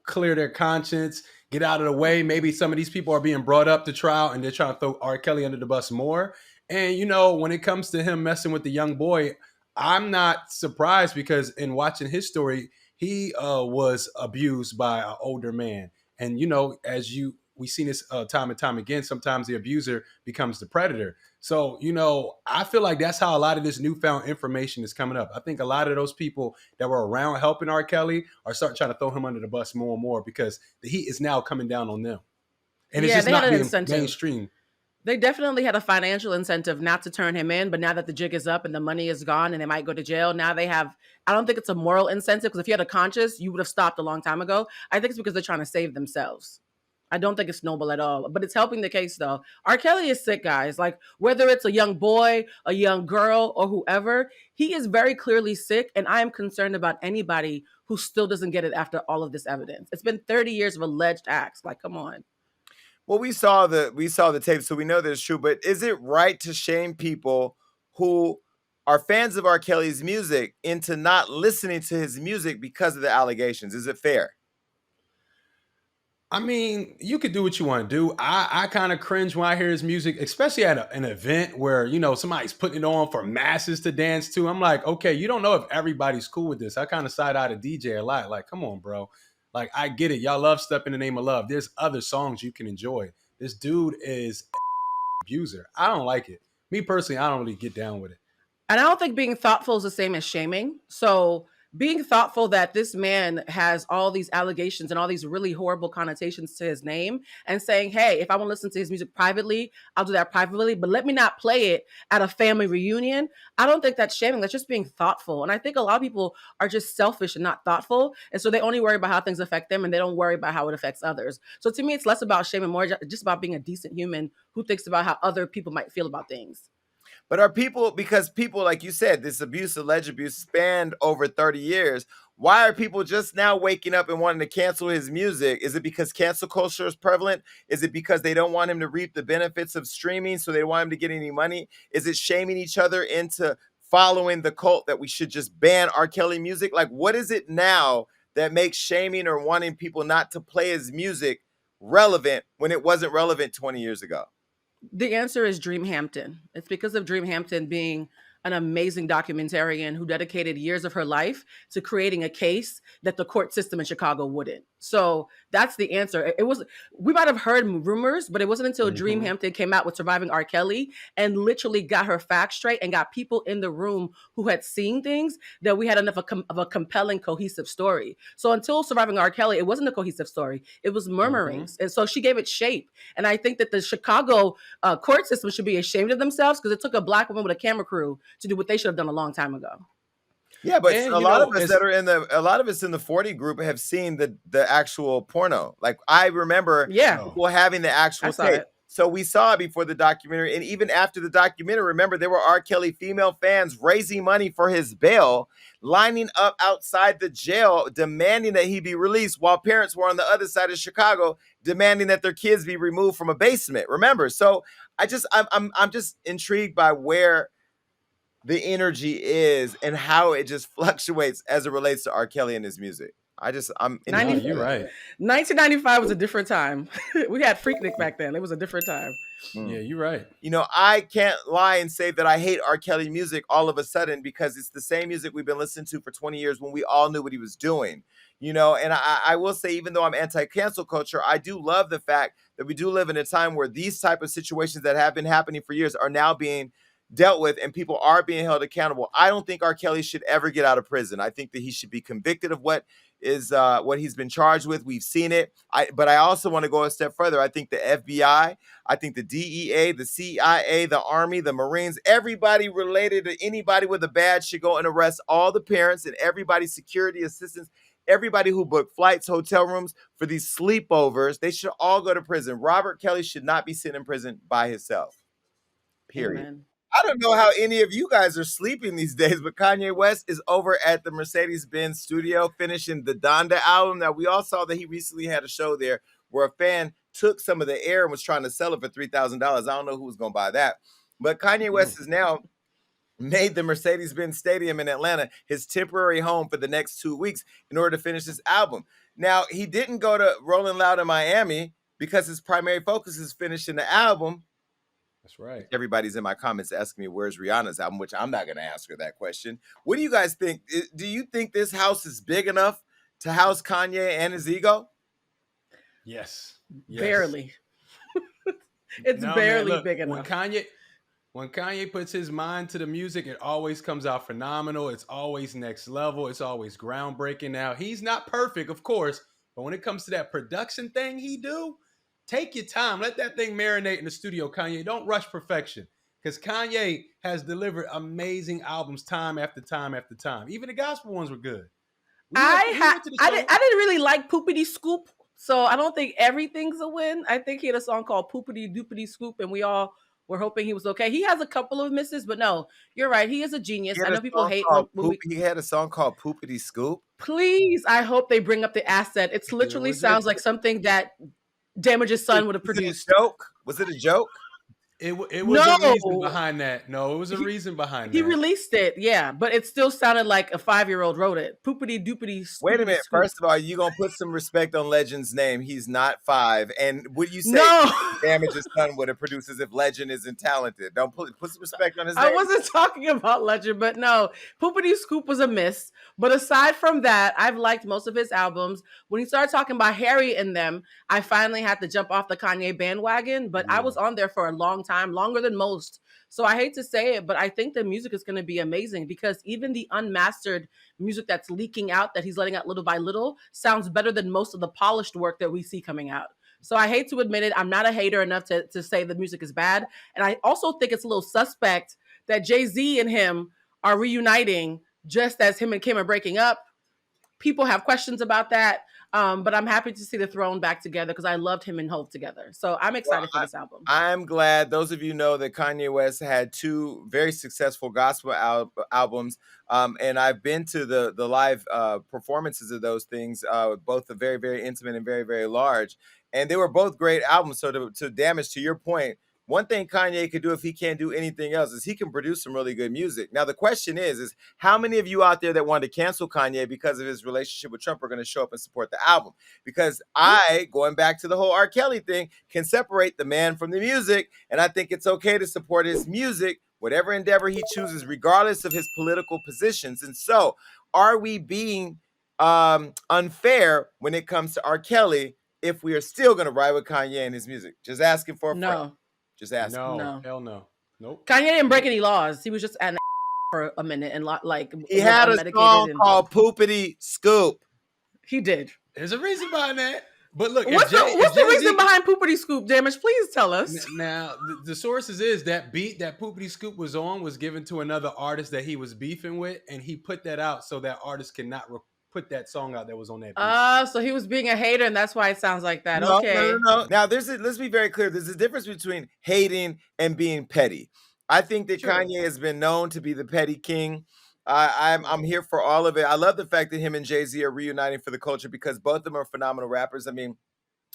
clear their conscience, get out of the way. Maybe some of these people are being brought up to trial and they're trying to throw R. Kelly under the bus more. And, when it comes to him messing with the young boy, I'm not surprised because in watching his story, he was abused by an older man. And, we've seen this time and time again, sometimes the abuser becomes the predator. So, I feel like that's how a lot of this newfound information is coming up. I think a lot of those people that were around helping R. Kelly are starting trying to throw him under the bus more and more because the heat is now coming down on them. And it's just not being mainstream. They definitely had a financial incentive not to turn him in, but now that the jig is up and the money is gone and they might go to jail, now they have, I don't think it's a moral incentive because if you had a conscience, you would have stopped a long time ago. I think it's because they're trying to save themselves. I don't think it's noble at all, but it's helping the case though. R. Kelly is sick, guys. Like whether it's a young boy, a young girl, or whoever, he is very clearly sick. And I am concerned about anybody who still doesn't get it after all of this evidence. It's been 30 years of alleged acts. Like, come on. Well, we saw the tape, so we know that it's true. But is it right to shame people who are fans of R. Kelly's music into not listening to his music because of the allegations. Is it fair? I mean, you could do what you want to do. I kind of cringe when I hear his music, especially at an event where, you know, somebody's putting it on for masses to dance to. I'm like, okay, you don't know if everybody's cool with this. I kind of side eye to DJ a lot. Like, come on, bro. Like, I get it. Y'all love Step in the Name of Love. There's other songs you can enjoy. This dude is abuser. I don't like it. Me personally, I don't really get down with it. And I don't think being thoughtful is the same as shaming. So being thoughtful that this man has all these allegations and all these really horrible connotations to his name, and saying, hey, if I want to listen to his music privately, I'll do that privately, but let me not play it at a family reunion. I don't think that's shaming. That's just being thoughtful. And I think a lot of people are just selfish and not thoughtful. And so they only worry about how things affect them, and they don't worry about how it affects others. So to me, it's less about shame and more just about being a decent human who thinks about how other people might feel about things. But are people, because people, like you said, this abuse, alleged abuse spanned over 30 years. Why are people just now waking up and wanting to cancel his music? Is it because cancel culture is prevalent? Is it because they don't want him to reap the benefits of streaming, so they don't want him to get any money? Is it shaming each other into following the cult that we should just ban R. Kelly music? Like, what is it now that makes shaming or wanting people not to play his music relevant when it wasn't relevant 20 years ago? The answer is Dreamhampton. It's because of Dreamhampton being an amazing documentarian who dedicated years of her life to creating a case that the court system in Chicago wouldn't. So that's the answer. We might have heard rumors, but it wasn't until Dreamhampton came out with Surviving R. Kelly and literally got her facts straight and got people in the room who had seen things that we had enough of a compelling, cohesive story. So until Surviving R. Kelly, it wasn't a cohesive story. It was murmurings. And so she gave it shape. And I think that the Chicago court system should be ashamed of themselves, because it took a Black woman with a camera crew to do what they should have done a long time ago. Yeah, but a lot of us that are a lot of us in the 40 group have seen the actual porno. Like, I remember people having the actual tape. So we saw it before the documentary, and even after the documentary, remember, there were R. Kelly female fans raising money for his bail, lining up outside the jail, demanding that he be released, while parents were on the other side of Chicago demanding that their kids be removed from a basement. Remember? So I'm just intrigued by where the energy is and how it just fluctuates as it relates to R. Kelly and his music. I'm you're right. 1995 was a different time. We had Freaknik back then. It was a different time. Yeah, you're right. You know, I can't lie and say that I hate R. Kelly music all of a sudden, because it's the same music we've been listening to for 20 years when we all knew what he was doing. You know, and I will say, even though I'm anti-cancel culture, I do love the fact that we do live in a time where these type of situations that have been happening for years are now being dealt with, and people are being held accountable. I don't think R. Kelly should ever get out of prison. I think that he should be convicted of what he's been charged with. We've seen it. But I also want to go a step further. I think the FBI, I think the DEA, the CIA, the Army, the Marines, everybody related to anybody with a badge should go and arrest all the parents and everybody's security assistants, everybody who booked flights, hotel rooms for these sleepovers. They should all go to prison. Robert Kelly should not be sitting in prison by himself. Period. Amen. I don't know how any of you guys are sleeping these days, but Kanye West is over at the Mercedes-Benz studio finishing the Donda album. Now, we all saw that he recently had a show there where a fan took some of the air and was trying to sell it for $3,000. I don't know who was going to buy that. But Kanye West has now made the Mercedes-Benz Stadium in Atlanta his temporary home for the next 2 weeks in order to finish his album. Now, he didn't go to Rolling Loud in Miami because his primary focus is finishing the album. That's right. Everybody's in my comments asking me where's Rihanna's album, which I'm not going to ask her that question. What do you guys think? Do you think this house is big enough to house Kanye and his ego? Yes. Barely. It's barely big enough. When Kanye puts his mind to the music, it always comes out phenomenal. It's always next level. It's always groundbreaking. Now, he's not perfect, of course, but when it comes to that production thing he do, take your time. Let that thing marinate in the studio, Kanye. Don't rush perfection, because Kanye has delivered amazing albums time after time after time. Even the gospel ones were good. I didn't really like Poopity Scoop, so I don't think everything's a win. I think he had a song called Poopity Doopity Scoop, and we all were hoping he was okay. He has a couple of misses, but no, you're right. He is a genius. I know people hate when he had a song called Poopity Scoop. Please, I hope they bring up the asset. It literally sounds like something that Damage's son would have produced. Was it a joke? Was it a joke? It was a reason No, behind that. No, it was a he reason behind he that. released it, yeah, but it still sounded like a 5-year-old wrote it. Poopity doopity Wait a scoopity minute. scoop. First of all, you gonna put some respect on Legend's name. He's not 5. And would you say No, damage is done what it produces if Legend isn't talented? Don't put some respect on his I name. wasn't talking about Legend, but no, Poopity Scoop was a miss. But aside from that, I've liked most of his albums. When he started talking about Harry in them, I finally had to jump off the Kanye bandwagon, but I Yeah. was on there for a long time, longer than most. So I hate to say it, but I think the music is going to be amazing because even the unmastered music that's leaking out, that he's letting out little by little, sounds better than most of the polished work that we see coming out. So I hate to admit it. I'm not a hater enough to say the music is bad. And I also think it's a little suspect that Jay-Z and him are reuniting just as him and Kim are breaking up. People have questions about that. But I'm happy to see the Throne back together because I loved him and Hope together. So I'm Well, excited for this album. I'm glad those of you know that Kanye West had 2 very successful gospel albums, and I've been to the live performances of those things. Both are very, very intimate and very, very large, and they were both great albums. So to Damage, to your point, one thing Kanye could do if he can't do anything else is he can produce some really good music. Now the question is how many of you out there that wanted to cancel Kanye because of his relationship with Trump are going to show up and support the album? Because I, going back to the whole R. Kelly thing, can separate the man from the music, and I think it's okay to support his music, whatever endeavor he chooses, regardless of his political positions. And so, are we being unfair when it comes to R. Kelly if we are still going to ride with Kanye and his music? Just asking for a friend. No, Just asking. No, no. hell no. Nope. Kanye didn't break any laws. He was just an for a minute and like He was had a unmedicated song and called Poopity Scoop. he did. There's a reason behind that. But look, What's the reason behind Poopity Scoop? Damage, please tell us. Now, the sources is that beat that Poopity Scoop was on was given to another artist that he was beefing with, and he put that out so that artist cannot put that song out that was on that beat. So he was being a hater, and that's why it sounds like that. No, Okay. no. Now, let's be very clear. There's a difference between hating and being petty. I think that True. Kanye has been known to be the petty king. I'm here for all of it. I love the fact that him and Jay-Z are reuniting for the culture because both of them are phenomenal rappers. I mean,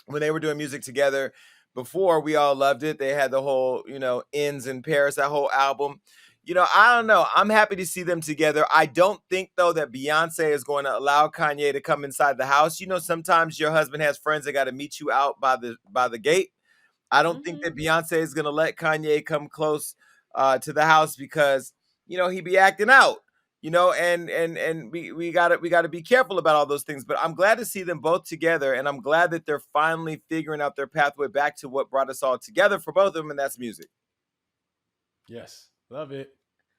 when they were doing music together before, we all loved it. They had the whole, Ends in Paris, that whole album. I don't know. I'm happy to see them together. I don't think, though, that Beyonce is going to allow Kanye to come inside the house. Sometimes your husband has friends that got to meet you out by the gate. I don't think that Beyonce is going to let Kanye come close to the house because, he be acting out. And we gotta be careful about all those things. But I'm glad to see them both together, and I'm glad that they're finally figuring out their pathway back to what brought us all together for both of them, and that's music. Yes, love it.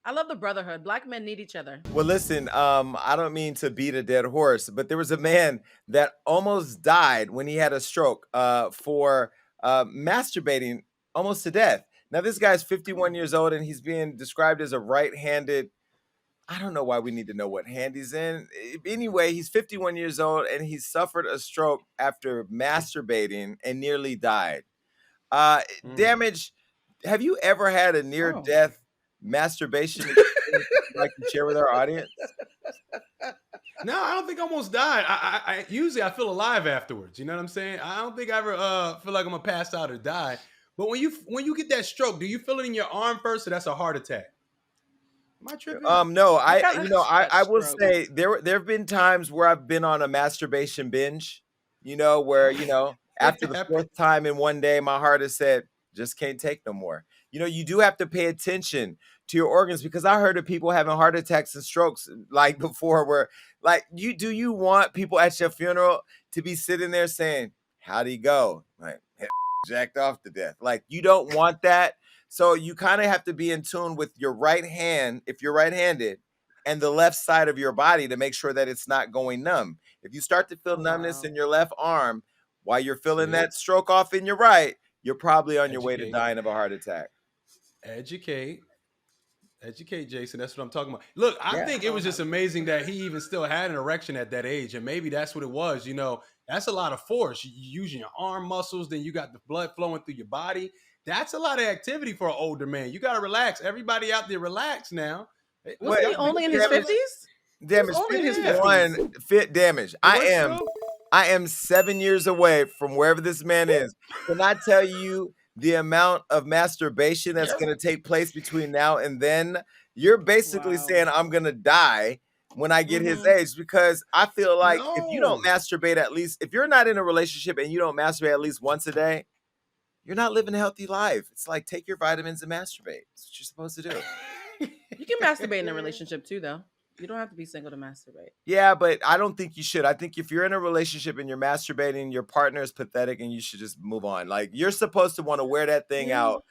I love the brotherhood. Black men need each other. Well, listen, I don't mean to beat a dead horse, but there was a man that almost died when he had a stroke for masturbating almost to death. Now, this guy's 51 years old, and he's being described as a right-handed. I don't know why we need to know what hand he's in. Anyway, he's 51 years old, and he suffered a stroke after masturbating and nearly died. Damage, have you ever had a near-death masturbation experience you'd like to share with our audience? No, I don't think I almost died. I usually I feel alive afterwards. You know what I'm saying? I don't think I ever feel like I'm gonna pass out or die. But when you get that stroke, do you feel it in your arm first, or that's a heart attack? Am I tripping? No, I will stroke. say there have been times where I've been on a masturbation binge, where, after the 4th time in one day, my heart has said, just can't take no more. You do have to pay attention to your organs because I heard of people having heart attacks and strokes like before where like do you want people at your funeral to be sitting there saying, how'd he go? Like, jacked off to death. Like, you don't want that. So you kind of have to be in tune with your right hand, if you're right-handed, and the left side of your body to make sure that it's not going numb. If you start to feel numbness in your left arm while you're feeling that stroke off in your right, you're probably on your way to dying of a heart attack. Educate, Jason. That's what I'm talking about. Look, I think it was just amazing that he even still had an erection at that age, and maybe that's what it was. That's a lot of force. You're using your arm muscles, then you got the blood flowing through your body. That's a lot of activity for an older man. You got to relax. Everybody out there, relax now. Was he only in his 50s? Damage, 51 fit damage. I am 7 years away from wherever this man is. Can I tell you the amount of masturbation that's going to take place between now and then, you're basically saying I'm going to die when I get his age, because I feel like if you don't masturbate at least, if you're not in a relationship and you don't masturbate at least once a day, you're not living a healthy life. It's like, take your vitamins and masturbate. That's what you're supposed to do. You can masturbate in a relationship too, though. You don't have to be single to masturbate. Yeah, but I don't think you should. I think if you're in a relationship and you're masturbating, your partner is pathetic and you should just move on. Like, you're supposed to want to wear that thing out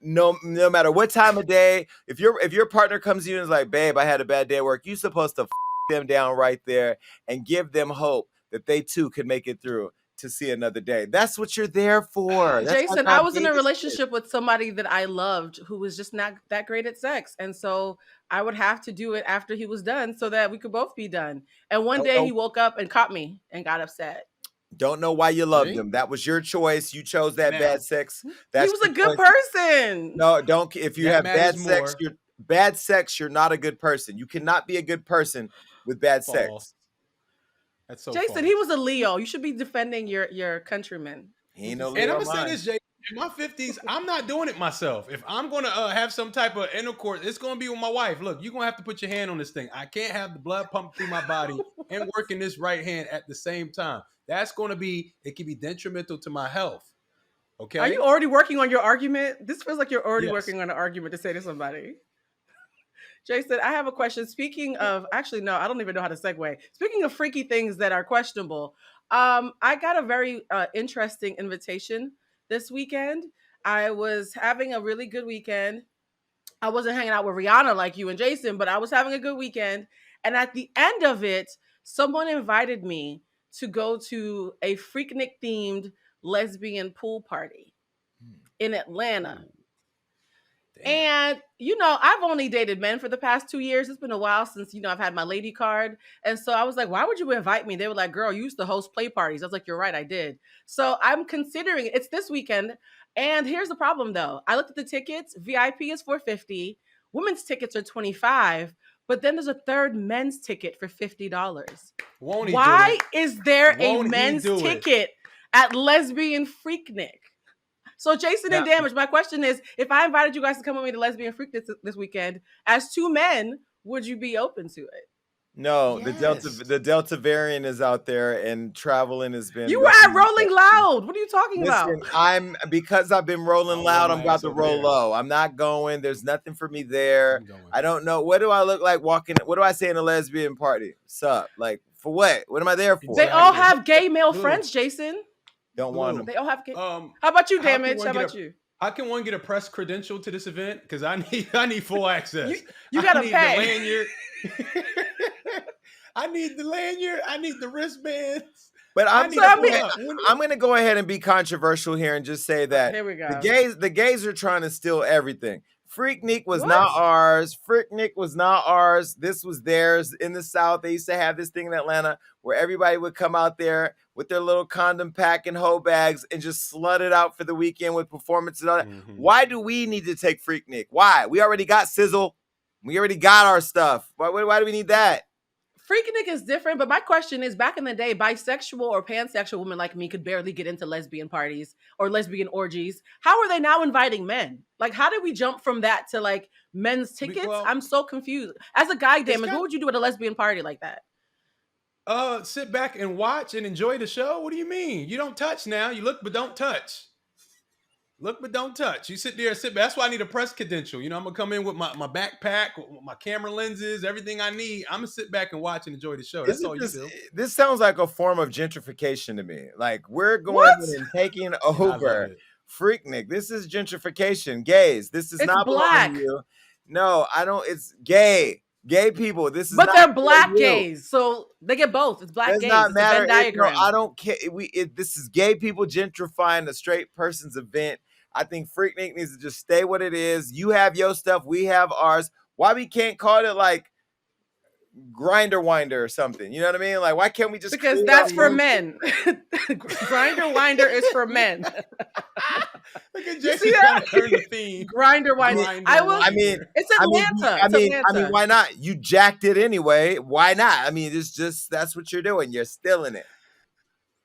no matter what time of day. If your partner comes to you and is like, babe, I had a bad day at work, you're supposed to them down right there and give them hope that they too could make it through to see another day. That's what you're there for. That's Jason, I was in a relationship with somebody that I loved who was just not that great at sex. And so I would have to do it after he was done so that we could both be done. And one day he woke up and caught me and got upset. Don't know why you loved him. That was your choice. You chose that bad sex. He was a good person. No, don't. If you have bad sex, you're not a good person. You cannot be a good person with bad sex. That's so Jason, false. He was a Leo. You should be defending your countrymen. He ain't no Leo. And I'm gonna say this, Jay. In my 50s, I'm not doing it myself. If I'm gonna have some type of intercourse, it's gonna be with my wife. Look, you're gonna have to put your hand on this thing. I can't have the blood pumping through my body and working this right hand at the same time. That's gonna be, it can be detrimental to my health. Okay. Are you already working on your argument? This feels like you're already working on an argument to say to somebody. Jason, I have a question. Speaking of, actually, no, I don't even know how to segue. Speaking of freaky things that are questionable, I got a very interesting invitation this weekend. I was having a really good weekend. I wasn't hanging out with Rihanna like you and Jason, but I was having a good weekend. And at the end of it, someone invited me to go to a Freaknik themed lesbian pool party in Atlanta. And, I've only dated men for the past 2 years. It's been a while since, I've had my lady card. And so I was like, why would you invite me? They were like, girl, you used to host play parties. I was like, you're right, I did. So I'm considering it. It's this weekend. And here's the problem, though. I looked at the tickets. VIP is $450. Women's tickets are $25. But then there's a third men's ticket for $50. Why is there a men's ticket at Lesbian Freaknik? So Jason and Damage, my question is, if I invited you guys to come with me to Lesbian Freak this weekend, as two men, would you be open to it? No, yes. the Delta variant is out there and traveling has been. You were at Rolling Loud. What are you talking about? Because I've been rolling loud, I'm about to roll low. I'm not going. There's nothing for me there. I don't know. What do I look like walking? What do I say in a lesbian party? Sup? Like, for what? What am I there for? They all have gay male friends, Jason. Don't want them. They all have. How about you, Damage? How about you? How can one get a press credential to this event? Because I need full access. You gotta pay. The lanyard. I need the lanyard. I need the wristbands. But I'm going to go ahead and be controversial here and just say that here we go. The gays are trying to steal everything. Freaknik was not ours. Freaknik was not ours. This was theirs. In the South, they used to have this thing in Atlanta where everybody would come out there with their little condom pack and hoe bags and just slut it out for the weekend with performances and all that. Mm-hmm. Why do we need to take Freaknik? Why? We already got Sizzle. We already got our stuff. Why do we need that? Freaknik is different, but my question is, back in the day, bisexual or pansexual women like me could barely get into lesbian parties or lesbian orgies. How are they now inviting men? Like, how did we jump from that to like men's tickets? I'm so confused. As a guy, Damon, what would you do at a lesbian party like that? Sit back and watch and enjoy the show. What do you mean? You don't touch now. You look, but don't touch. Look, but don't touch. You sit there and sit back. That's why I need a press credential. I'm going to come in with my backpack, with my camera lenses, everything I need. I'm going to sit back and watch and enjoy the show. That's all you do. This sounds like a form of gentrification to me. Like, we're going and taking over Freaknik. This is gentrification. Gays. This is not black. You. No, I don't. It's gay. Gay people. This is but they're black gays. So they get both. It's black gays. Not it's matter. a Venn diagram. I don't care. This is gay people gentrifying a straight person's event. I think Freaknik needs to just stay what it is. You have your stuff. We have ours. Why we can't call it like Grinder Winder or something? You know what I mean? Like, why can't we just? Because that's for men. Grinder Winder is for men. Look at Jason trying to turn the theme. Grinder Winder. It's Atlanta. I mean, why not? You jacked it anyway. Why not? I mean, it's just, that's what you're doing. You're stealing it.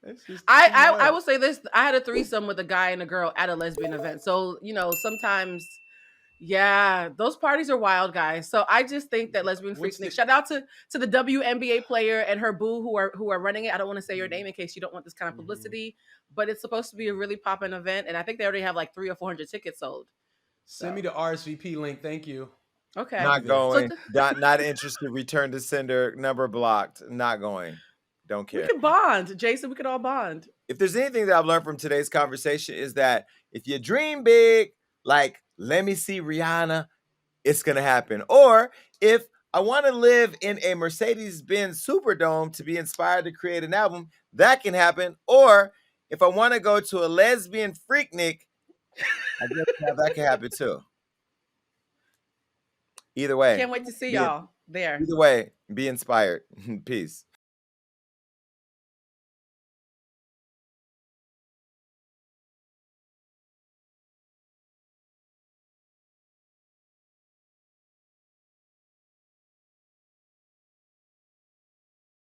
It's just I will say this. I had a threesome with a guy and a girl at a lesbian event. So, sometimes, yeah, those parties are wild, guys. So I just think that lesbian freaknik. Shout out to the WNBA player and her boo who are running it. I don't want to say your name in case you don't want this kind of publicity, but it's supposed to be a really poppin' event, and I think they already have like 300 or 400 tickets sold. Send me the RSVP link. Thank you. Okay. Not going. Not interested. Return to sender. Number blocked. Not going. Don't care. We can bond, Jason. We could all bond. If there's anything that I've learned from today's conversation is that if you dream big, like let me see Rihanna, it's gonna happen. Or if I want to live in a Mercedes-Benz Superdome to be inspired to create an album, that can happen. Or if I want to go to a lesbian freaknik, I guess that can happen too. Either way. Can't wait to see y'all there. Either way, be inspired. Peace.